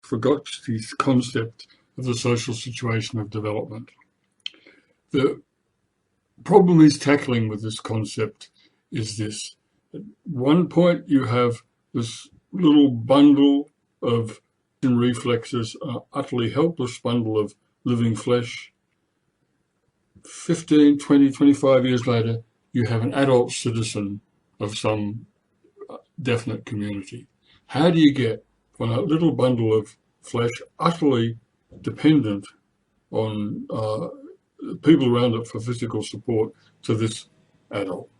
Vygotsky's concept of the social situation of development. The problem he's tackling with this concept is this. At one point, you have this little bundle of reflexes, an utterly helpless bundle of living flesh. 15, 20, 25 years later, you have an adult citizen of some definite community. How do you get from a little bundle of flesh, utterly dependent on people around it for physical support, to this adult?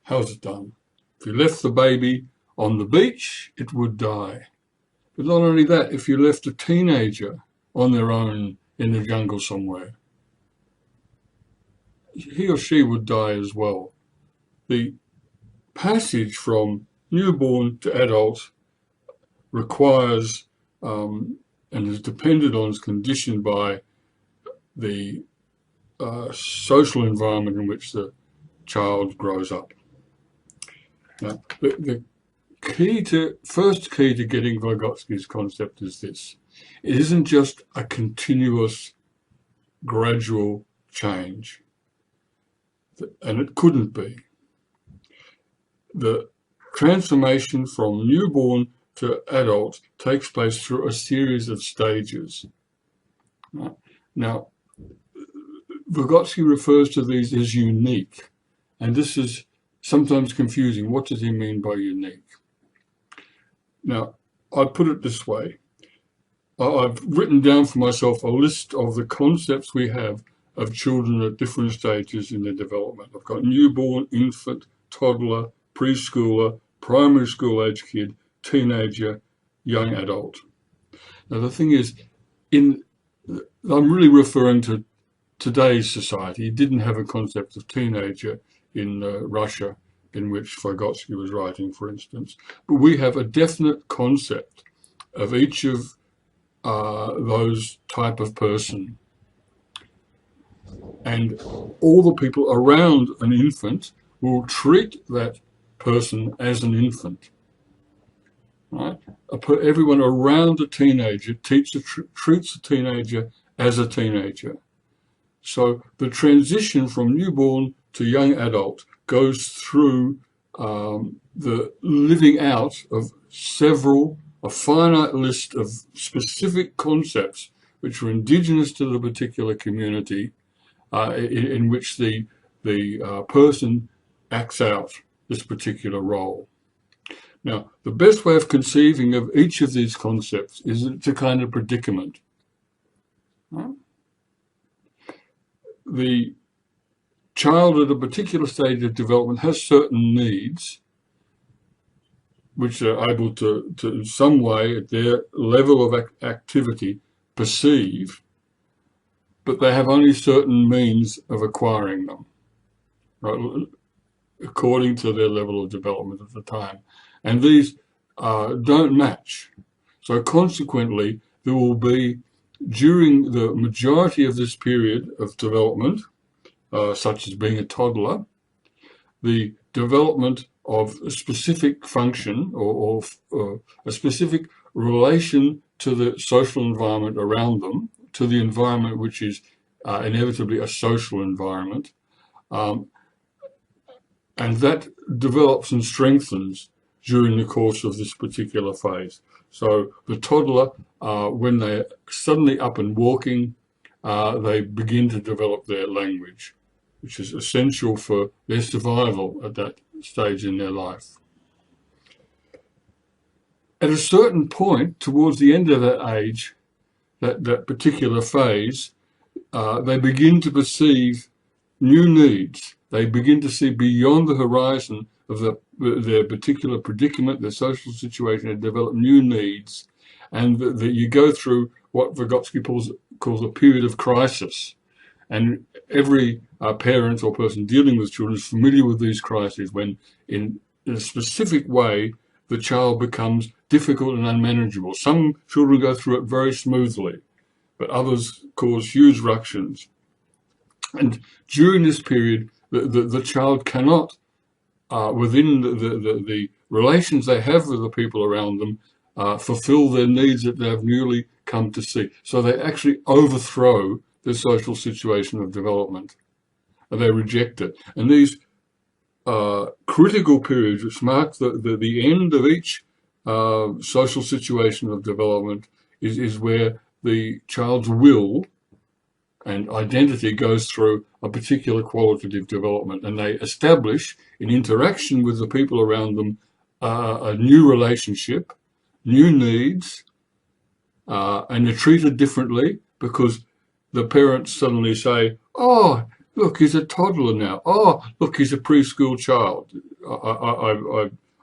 How's it done? If you left the baby on the beach, it would die. But not only that, if you left a teenager on their own in the jungle somewhere, he or she would die as well. The passage from newborn to adult requires and is dependent on, is conditioned by the social environment in which the child grows up. Now, the first key to getting Vygotsky's concept is this. It isn't just a continuous, gradual change, and it couldn't be. The transformation from newborn to adult takes place through a series of stages. Now, Vygotsky refers to these as unique, and this is sometimes confusing. What does he mean by unique? Now, I'd put it this way. I've written down for myself a list of the concepts we have of children at different stages in their development. I've got newborn, infant, toddler, preschooler, primary school age kid, teenager, young adult. Now, the thing is, I'm really referring to today's society. He didn't have a concept of teenager in Russia, in which Vygotsky was writing, for instance. But we have a definite concept of each of those type of person. And all the people around an infant will treat that person as an infant. Right? Everyone around a teenager treats a teenager as a teenager. So the transition from newborn to young adult goes through the living out of a finite list of specific concepts which are indigenous to the particular community in which the person acts out this particular role. Now, the best way of conceiving of each of these concepts is it's a kind of predicament. Right? The child at a particular stage of development has certain needs which they're able to in some way, at their level of activity, perceive, but they have only certain means of acquiring them, right, according to their level of development at the time. And these don't match. So consequently, there will be, during the majority of this period of development, such as being a toddler, the development of a specific function or a specific relation to the social environment around them, to the environment which is inevitably a social environment, and that develops and strengthens during the course of this particular phase. So the toddler, when they're suddenly up and walking, they begin to develop their language, which is essential for their survival at that stage in their life. At a certain point, towards the end of that age, that particular phase, they begin to perceive new needs. They begin to see beyond the horizon of their particular predicament, their social situation, and develop new needs. And that you go through what Vygotsky calls a period of crisis. And every parent or person dealing with children is familiar with these crises when, in a specific way, the child becomes difficult and unmanageable. Some children go through it very smoothly, but others cause huge ructions. And during this period, the child cannot, within the relations they have with the people around them, fulfill their needs that they have newly come to see. So they actually overthrow the social situation of development, and they reject it. And these critical periods, which mark the end of each social situation of development, is where the child's will and identity goes through a particular qualitative development, and they establish, in interaction with the people around them, a new relationship, new needs, and they're treated differently because the parents suddenly say, oh, look, he's a toddler now. Oh, look, he's a preschool child.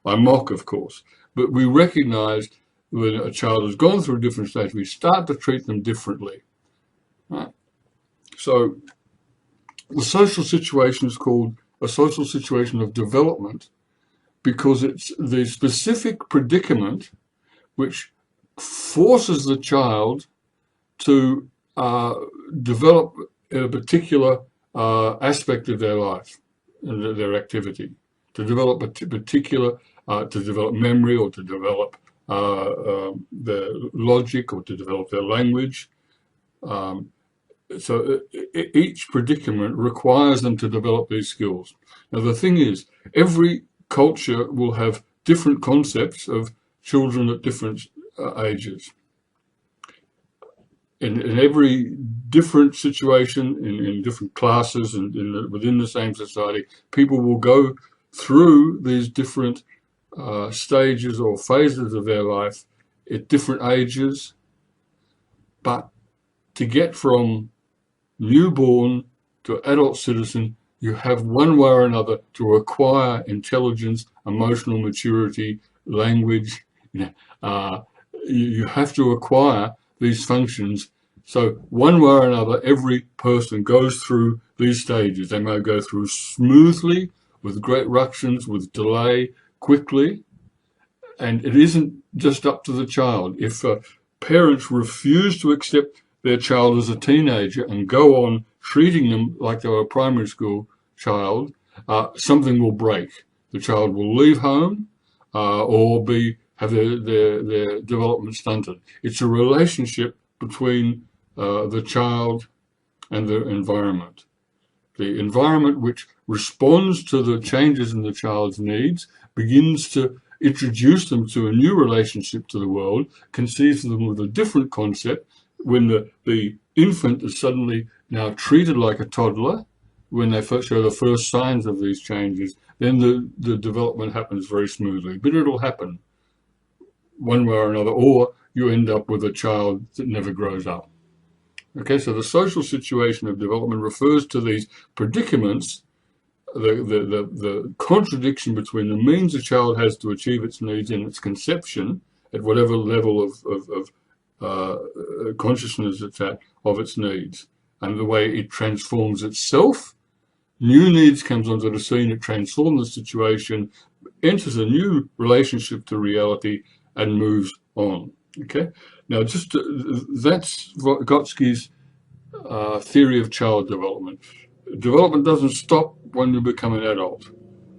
I mock, of course, but we recognize when a child has gone through a different stage, we start to treat them differently. Right? So the social situation is called a social situation of development because it's the specific predicament which forces the child to develop in a particular aspect of their life, their activity, to develop a particular, to develop memory, or to develop their logic, or to develop their language. So each predicament requires them to develop these skills. Now the thing is, every culture will have different concepts of children at different ages. In every different situation, in different classes, and within the same society, people will go through these different stages or phases of their life at different ages. But to get from newborn to adult citizen, you have one way or another to acquire intelligence, emotional maturity, language. You have to acquire these functions. So one way or another, every person goes through these stages. They may go through smoothly, with great ructions, with delay, quickly. And it isn't just up to the child. If parents refuse to accept their child as a teenager and go on treating them like they were a primary school child, something will break. The child will leave home or have their development stunted. It's a relationship between the child and the environment. The environment which responds to the changes in the child's needs begins to introduce them to a new relationship to the world, conceives them with a different concept. When the infant is suddenly now treated like a toddler, when they first show the first signs of these changes, then the development happens very smoothly. But it'll happen one way or another, or you end up with a child that never grows up. Okay, so the social situation of development refers to these predicaments, the contradiction between the means a child has to achieve its needs in its conception, at whatever level of consciousness it's at, of its needs, and the way it transforms itself. New needs comes onto the scene, it transforms the situation, enters a new relationship to reality, and moves on. Okay, now that's Vygotsky's theory of child development. Development doesn't stop when you become an adult,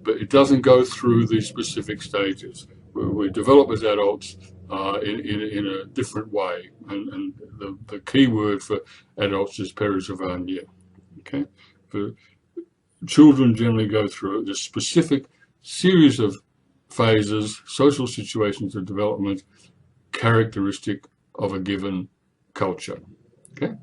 but it doesn't go through these specific stages. We develop as adults in a different way, and the key word for adults is perezhivanie. Okay, for children generally go through this specific series of phases, social situations of development, characteristic of a given culture. Okay.